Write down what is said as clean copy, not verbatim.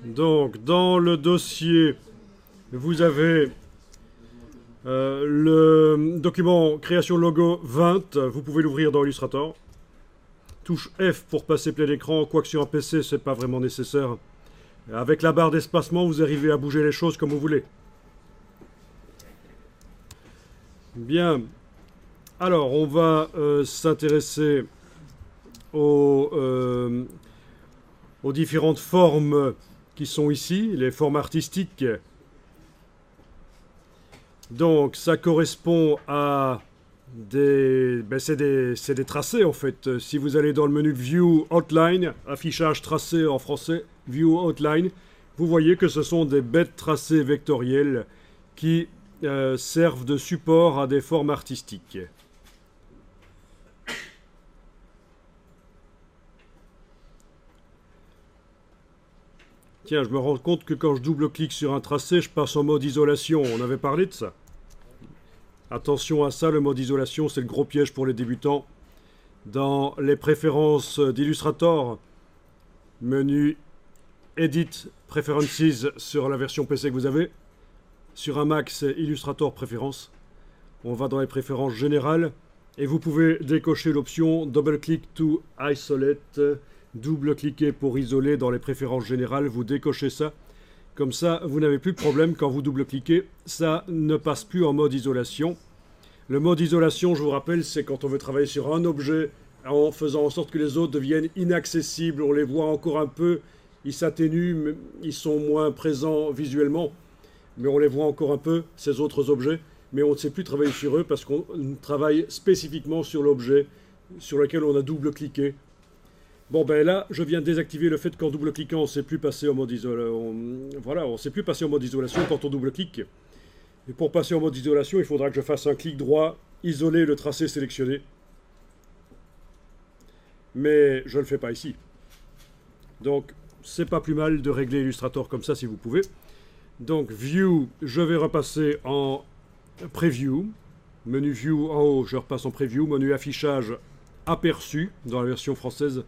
Donc, dans le dossier, vous avez le document création logo 20. Vous pouvez l'ouvrir dans Illustrator. Touche F pour passer plein écran, quoique sur un PC, c'est pas vraiment nécessaire. Avec la barre d'espacement, vous arrivez à bouger les choses comme vous voulez. Bien. Alors, on va s'intéresser aux différentes formes qui sont ici, les formes artistiques. Donc, ça correspond à des... c'est des tracés, en fait. Si vous allez dans le menu View Outline, affichage tracé en français, View Outline, vous voyez que ce sont des bêtes tracées vectorielles qui servent de support à des formes artistiques. Tiens, je me rends compte que quand je double-clique sur un tracé, je passe en mode isolation. On avait parlé de ça. Attention à ça, le mode isolation, c'est le gros piège pour les débutants. Dans les préférences d'Illustrator, menu Edit Preferences sur la version PC que vous avez. Sur un Mac, c'est Illustrator Préférences. On va dans les préférences générales et vous pouvez décocher l'option Double Click to Isolate. Double-cliquer pour isoler dans les préférences générales, vous décochez ça. Comme ça, vous n'avez plus de problème quand vous double-cliquez. Ça ne passe plus en mode isolation. Le mode isolation, je vous rappelle, c'est quand on veut travailler sur un objet en faisant en sorte que les autres deviennent inaccessibles. On les voit encore un peu, ils s'atténuent, ils sont moins présents visuellement. Mais on les voit encore un peu, ces autres objets. Mais on ne sait plus travailler sur eux parce qu'on travaille spécifiquement sur l'objet sur lequel on a double-cliqué. Bon ben là, je viens de désactiver le fait qu'en double-cliquant, on ne sait plus passer en mode isolation. Voilà, on ne sait plus passer en mode isolation quand on double-clique. Et pour passer en mode isolation, il faudra que je fasse un clic droit, isoler le tracé sélectionné. Mais je ne le fais pas ici. Donc, c'est pas plus mal de régler Illustrator comme ça si vous pouvez. Donc, View, je vais repasser en Preview. Menu View en haut, je repasse en Preview. Menu Affichage, Aperçu, dans la version française.